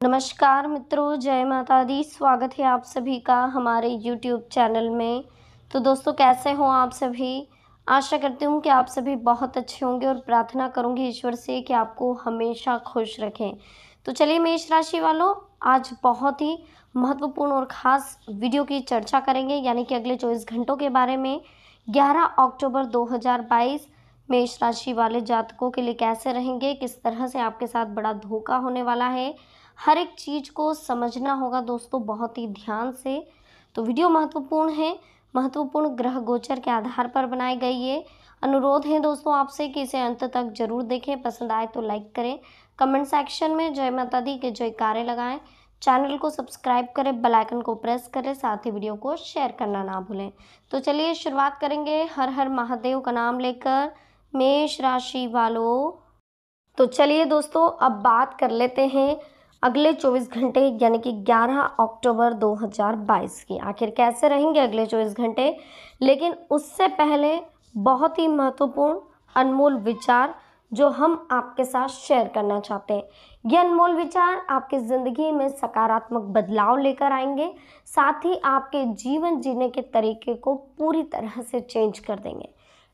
नमस्कार मित्रों, जय माता दी। स्वागत है आप सभी का हमारे YouTube चैनल में। तो दोस्तों, कैसे हो आप सभी? आशा करती हूँ कि आप सभी बहुत अच्छे होंगे और प्रार्थना करूँगी ईश्वर से कि आपको हमेशा खुश रखें। तो चलिए मेष राशि वालों, आज बहुत ही महत्वपूर्ण और ख़ास वीडियो की चर्चा करेंगे, यानी कि अगले 24 घंटों के बारे में। 11 अक्टूबर 2022 मेष राशि वाले जातकों के लिए कैसे रहेंगे, किस तरह से आपके साथ बड़ा धोखा होने वाला है, हर एक चीज़ को समझना होगा दोस्तों बहुत ही ध्यान से। तो वीडियो महत्वपूर्ण है, महत्वपूर्ण ग्रह गोचर के आधार पर बनाई गई ये। अनुरोध है दोस्तों आपसे कि इसे अंत तक जरूर देखें, पसंद आए तो लाइक करें, कमेंट सेक्शन में जय माता दी के जयकारे लगाएं, चैनल को सब्सक्राइब करें, बेल आइकन को प्रेस करें, साथ ही वीडियो को शेयर करना ना भूलें। तो चलिए शुरुआत करेंगे हर हर महादेव का नाम लेकर मेष राशि वालों। तो चलिए दोस्तों, अब बात कर लेते हैं अगले 24 घंटे यानी कि 11 अक्टूबर 2022 की। आखिर कैसे रहेंगे अगले 24 घंटे। लेकिन उससे पहले बहुत ही महत्वपूर्ण अनमोल विचार जो हम आपके साथ शेयर करना चाहते हैं। ये अनमोल विचार आपकी ज़िंदगी में सकारात्मक बदलाव लेकर आएंगे, साथ ही आपके जीवन जीने के तरीके को पूरी तरह से चेंज कर देंगे।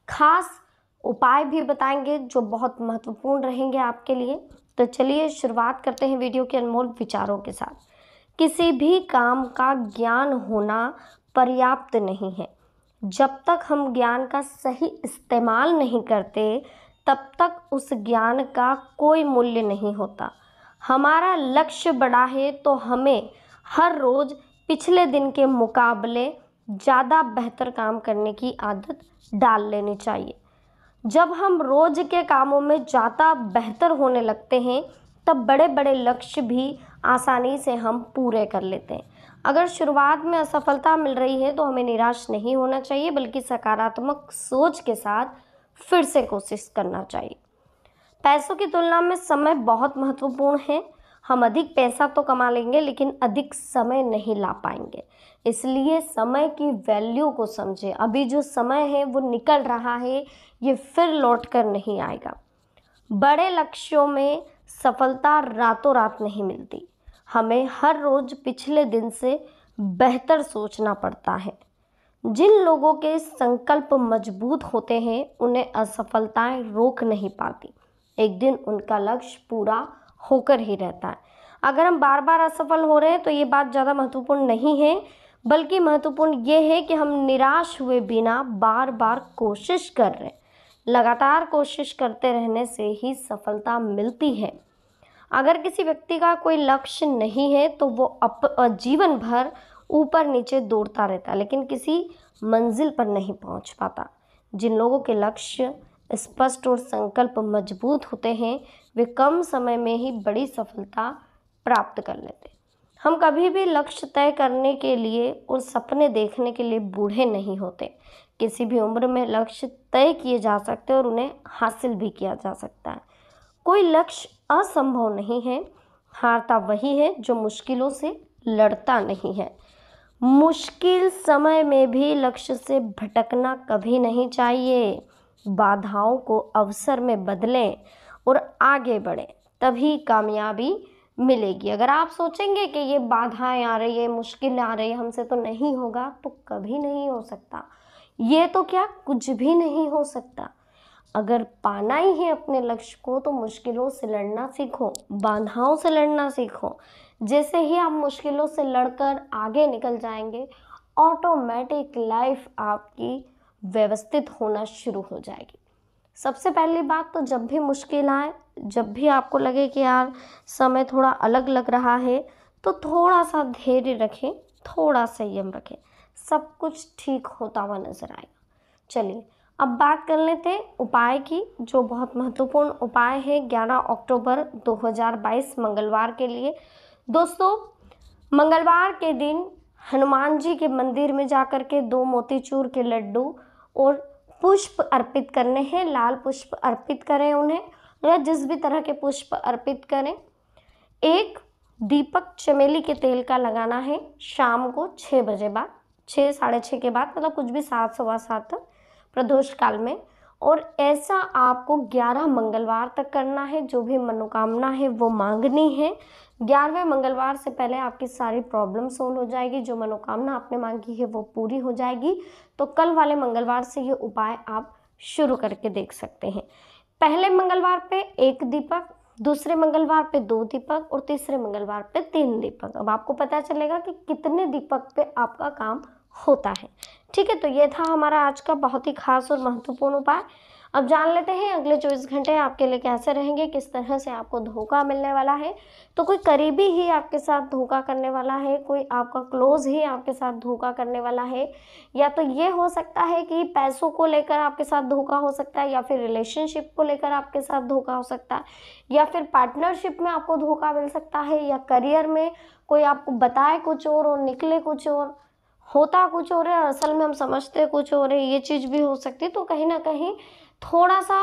खास उपाय भी बताएंगे जो बहुत महत्वपूर्ण रहेंगे आपके लिए। तो चलिए शुरुआत करते हैं वीडियो के अनमोल विचारों के साथ। किसी भी काम का ज्ञान होना पर्याप्त नहीं है। जब तक हम ज्ञान का सही इस्तेमाल नहीं करते, तब तक उस ज्ञान का कोई मूल्य नहीं होता। हमारा लक्ष्य बड़ा है तो हमें हर रोज़ पिछले दिन के मुकाबले ज़्यादा बेहतर काम करने की आदत डाल लेनी चाहिए। जब हम रोज के कामों में ज़्यादा बेहतर होने लगते हैं, तब बड़े बड़े लक्ष्य भी आसानी से हम पूरे कर लेते हैं। अगर शुरुआत में असफलता मिल रही है तो हमें निराश नहीं होना चाहिए, बल्कि सकारात्मक सोच के साथ फिर से कोशिश करना चाहिए। पैसों की तुलना में समय बहुत महत्वपूर्ण है। हम अधिक पैसा तो कमा लेंगे, लेकिन अधिक समय नहीं ला पाएंगे। इसलिए समय की वैल्यू को समझें। अभी जो समय है वो निकल रहा है, ये फिर लौट कर नहीं आएगा। बड़े लक्ष्यों में सफलता रातों रात नहीं मिलती। हमें हर रोज पिछले दिन से बेहतर सोचना पड़ता है। जिन लोगों के संकल्प मजबूत होते हैं, उन्हें असफलताएं रोक नहीं पाती। एक दिन उनका लक्ष्य पूरा होकर ही रहता है। अगर हम बार बार असफल हो रहे हैं तो ये बात ज़्यादा महत्वपूर्ण नहीं है, बल्कि महत्वपूर्ण ये है कि हम निराश हुए बिना बार बार कोशिश कर रहे हैं। लगातार कोशिश करते रहने से ही सफलता मिलती है। अगर किसी व्यक्ति का कोई लक्ष्य नहीं है तो वो जीवन भर ऊपर नीचे दौड़ता रहता है, लेकिन किसी मंजिल पर नहीं पहुंच पाता। जिन लोगों के लक्ष्य स्पष्ट और संकल्प मजबूत होते हैं, वे कम समय में ही बड़ी सफलता प्राप्त कर लेते हैं। हम कभी भी लक्ष्य तय करने के लिए और सपने देखने के लिए बूढ़े नहीं होते। किसी भी उम्र में लक्ष्य तय किए जा सकते हैं और उन्हें हासिल भी किया जा सकता है। कोई लक्ष्य असंभव नहीं है। हारता वही है जो मुश्किलों से लड़ता नहीं है। मुश्किल समय में भी लक्ष्य से भटकना कभी नहीं चाहिए। बाधाओं को अवसर में बदलें और आगे बढ़ें, तभी कामयाबी मिलेगी। अगर आप सोचेंगे कि ये बाधाएं आ रही है, मुश्किल आ रही है, हमसे तो नहीं होगा, तो कभी नहीं हो सकता। ये तो क्या, कुछ भी नहीं हो सकता। अगर पाना ही है अपने लक्ष्य को तो मुश्किलों से लड़ना सीखो, बाधाओं से लड़ना सीखो। जैसे ही आप मुश्किलों से लड़कर आगे निकल जाएंगे, ऑटोमेटिक लाइफ आपकी व्यवस्थित होना शुरू हो जाएगी। सबसे पहली बात तो जब भी मुश्किल आए, जब भी आपको लगे कि यार समय थोड़ा अलग लग रहा है, तो थोड़ा सा धैर्य रखें, थोड़ा संयम रखें, सब कुछ ठीक होता हुआ नजर आएगा। चलिए अब बात कर लेते हैं उपाय की, जो बहुत महत्वपूर्ण उपाय है 11 अक्टूबर 2022 मंगलवार के लिए। दोस्तों, मंगलवार के दिन हनुमान जी के मंदिर में जाकर के 2 मोतीचूर के लड्डू और पुष्प अर्पित करने हैं। लाल पुष्प अर्पित करें उन्हें, या जिस भी तरह के पुष्प अर्पित करें। एक दीपक चमेली के तेल का लगाना है शाम को 6 बजे बाद, 6 साढ़े 6 के बाद, मतलब कुछ भी 7 सवा 7 प्रदोष काल में। और ऐसा आपको 11 मंगलवार तक करना है। जो भी मनोकामना है वो मांगनी है। 11वें मंगलवार से पहले आपकी सारी प्रॉब्लम सोल्व हो जाएगी, जो मनोकामना आपने मांगी है वो पूरी हो जाएगी। तो कल वाले मंगलवार से ये उपाय आप शुरू करके देख सकते हैं। पहले मंगलवार पे 1 दीपक, दूसरे मंगलवार पे 2 दीपक और तीसरे मंगलवार पे 3 दीपक। अब आपको पता चलेगा कि कितने दीपक पे आपका काम होता है। ठीक है, तो ये था हमारा आज का बहुत ही खास और महत्वपूर्ण उपाय। अब जान लेते हैं अगले 24 घंटे आपके लिए कैसे रहेंगे, किस तरह से आपको धोखा मिलने वाला है। तो कोई करीबी ही आपके साथ धोखा करने वाला है, कोई आपका क्लोज ही आपके साथ धोखा करने वाला है, या तो ये हो सकता है कि पैसों को लेकर आपके साथ धोखा हो सकता है, या फिर रिलेशनशिप को लेकर आपके साथ धोखा हो सकता है, या फिर पार्टनरशिप में आपको धोखा मिल सकता है, या करियर में कोई आपको बताए कुछ और निकले कुछ और, होता कुछ और है और असल में हम समझते कुछ और है। ये चीज़ भी हो सकती है। तो कहीं ना कहीं थोड़ा सा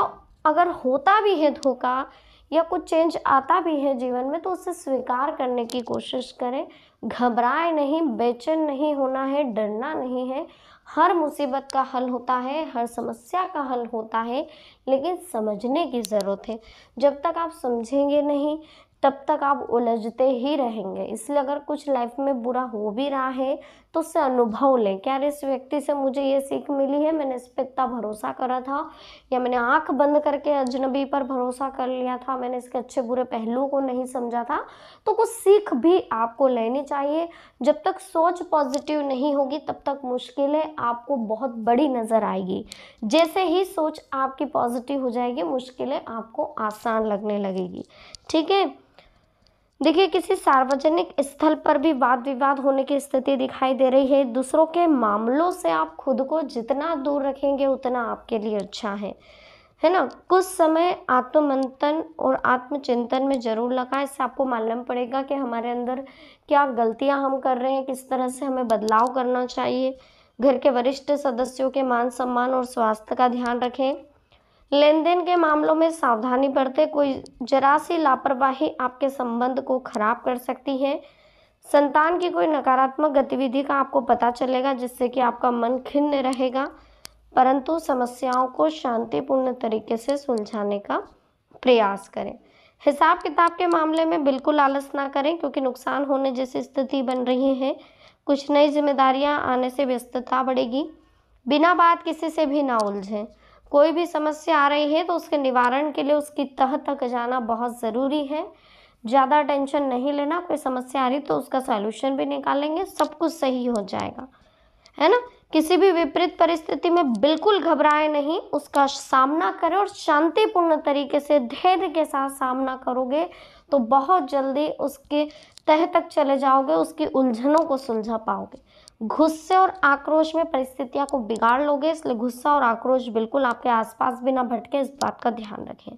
अगर होता भी है धोखा या कुछ चेंज आता भी है जीवन में, तो उसे स्वीकार करने की कोशिश करें। घबराए नहीं, बेचैन नहीं होना है, डरना नहीं है। हर मुसीबत का हल होता है, हर समस्या का हल होता है, लेकिन समझने की ज़रूरत है। जब तक आप समझेंगे नहीं तब तक आप उलझते ही रहेंगे। इसलिए अगर कुछ लाइफ में बुरा हो भी रहा है तो उससे अनुभव लें। क्या इस व्यक्ति से मुझे ये सीख मिली है, मैंने इस पर इतना भरोसा करा था, या मैंने आंख बंद करके अजनबी पर भरोसा कर लिया था, मैंने इसके अच्छे बुरे पहलुओं को नहीं समझा था। तो कुछ सीख भी आपको लेनी चाहिए। जब तक सोच पॉजिटिव नहीं होगी तब तक मुश्किलें आपको बहुत बड़ी नज़र आएगी। जैसे ही सोच आपकी पॉजिटिव हो जाएगी, मुश्किलें आपको आसान लगने लगेगी। ठीक है, देखिए किसी सार्वजनिक स्थल पर भी वाद विवाद होने की स्थिति दिखाई दे रही है। दूसरों के मामलों से आप खुद को जितना दूर रखेंगे उतना आपके लिए अच्छा है ना। कुछ समय आत्ममंथन और आत्मचिंतन में जरूर लगाएं। इससे आपको मालूम पड़ेगा कि हमारे अंदर क्या गलतियां हम कर रहे हैं, किस तरह से हमें बदलाव करना चाहिए। घर के वरिष्ठ सदस्यों के मान सम्मान और स्वास्थ्य का ध्यान रखें। लेन देन के मामलों में सावधानी बरतें। कोई जरा सी लापरवाही आपके संबंध को खराब कर सकती है। संतान की कोई नकारात्मक गतिविधि का आपको पता चलेगा, जिससे कि आपका मन खिन्न रहेगा, परंतु समस्याओं को शांतिपूर्ण तरीके से सुलझाने का प्रयास करें। हिसाब किताब के मामले में बिल्कुल आलस ना करें, क्योंकि नुकसान होने जैसी स्थिति बन रही है। कुछ नई जिम्मेदारियां आने से व्यस्तता बढ़ेगी। बिना बात किसी से भी ना उलझें। कोई भी समस्या आ रही है तो उसके निवारण के लिए उसकी तह तक जाना बहुत ज़रूरी है। ज़्यादा टेंशन नहीं लेना। कोई समस्या आ रही तो उसका सॉल्यूशन भी निकालेंगे, सब कुछ सही हो जाएगा, है ना। किसी भी विपरीत परिस्थिति में बिल्कुल घबराए नहीं, उसका सामना करें और शांतिपूर्ण तरीके से धैर्य के साथ सामना करोगे तो बहुत जल्दी उसके तह तक चले जाओगे, उसकी उलझनों को सुलझा पाओगे। गुस्से और आक्रोश में परिस्थितियों को बिगाड़ लोगे, इसलिए गुस्सा और आक्रोश बिल्कुल आपके आसपास भी ना भटके, इस बात का ध्यान रखें।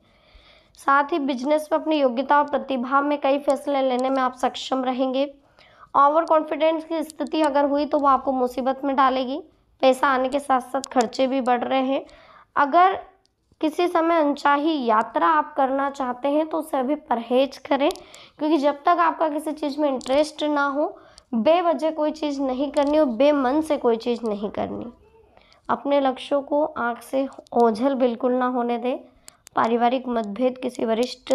साथ ही बिजनेस में अपनी योग्यता और प्रतिभा में कई फैसले लेने में आप सक्षम रहेंगे। ओवर कॉन्फिडेंस की स्थिति अगर हुई तो वो आपको मुसीबत में डालेगी। पैसा आने के साथ साथ खर्चे भी बढ़ रहे हैं। अगर किसी समय अनचाही यात्रा आप करना चाहते हैं तो उससे अभी परहेज करें, क्योंकि जब तक आपका किसी चीज़ में इंटरेस्ट ना हो, बेवजह कोई चीज़ नहीं करनी और बेमन से कोई चीज़ नहीं करनी। अपने लक्ष्यों को आँख से ओझल बिल्कुल ना होने दें। पारिवारिक मतभेद किसी वरिष्ठ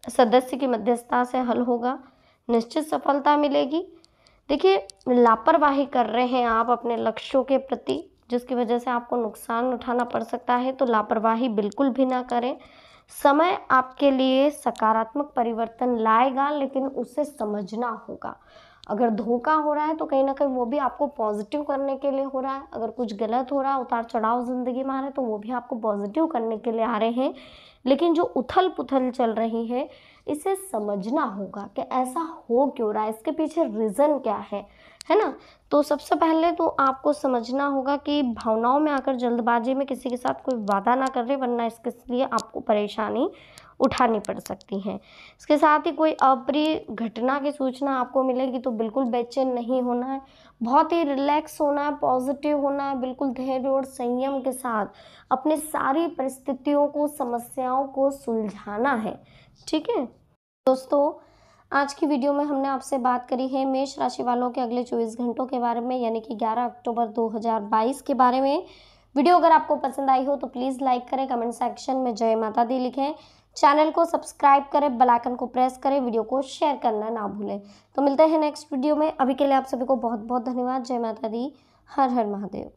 सदस्य की मध्यस्थता से हल होगा, निश्चित सफलता मिलेगी। देखिए लापरवाही कर रहे हैं आप अपने लक्ष्यों के प्रति, जिसकी वजह से आपको नुकसान उठाना पड़ सकता है, तो लापरवाही बिल्कुल भी ना करें। समय आपके लिए सकारात्मक परिवर्तन लाएगा, लेकिन उसे समझना होगा। अगर धोखा हो रहा है तो कहीं ना कहीं वो भी आपको पॉजिटिव करने के लिए हो रहा है। अगर कुछ गलत हो रहा है, उतार चढ़ाव ज़िंदगी में आ रहे हैं, तो वो भी आपको पॉजिटिव करने के लिए आ रहे हैं। लेकिन जो उथल पुथल चल रही है, इसे समझना होगा कि ऐसा हो क्यों रहा है, इसके पीछे रीज़न क्या है ना। तो सबसे पहले तो आपको समझना होगा कि भावनाओं में आकर जल्दबाजी में किसी के साथ कोई वादा ना कर रहे, वरना इसके लिए आपको परेशानी उठानी पड़ सकती है। इसके साथ ही कोई अप्रिय घटना की सूचना आपको मिलेगी तो बिल्कुल बेचैन नहीं होना है, बहुत ही रिलैक्स होना है, पॉजिटिव होना है, बिल्कुल धैर्य और संयम के साथ अपनी सारी परिस्थितियों को, समस्याओं को सुलझाना है। ठीक है दोस्तों, आज की वीडियो में हमने आपसे बात करी है मेष राशि वालों के अगले 24 घंटों के बारे में, यानी कि 11 अक्टूबर 2022 के बारे में। वीडियो अगर आपको पसंद आई हो तो प्लीज़ लाइक करें, कमेंट सेक्शन में जय माता दी लिखें, चैनल को सब्सक्राइब करें, बेल आइकन को प्रेस करें, वीडियो को शेयर करना ना भूलें। तो मिलते हैं नेक्स्ट वीडियो में। अभी के लिए आप सभी को बहुत बहुत धन्यवाद। जय माता दी। हर हर महादेव।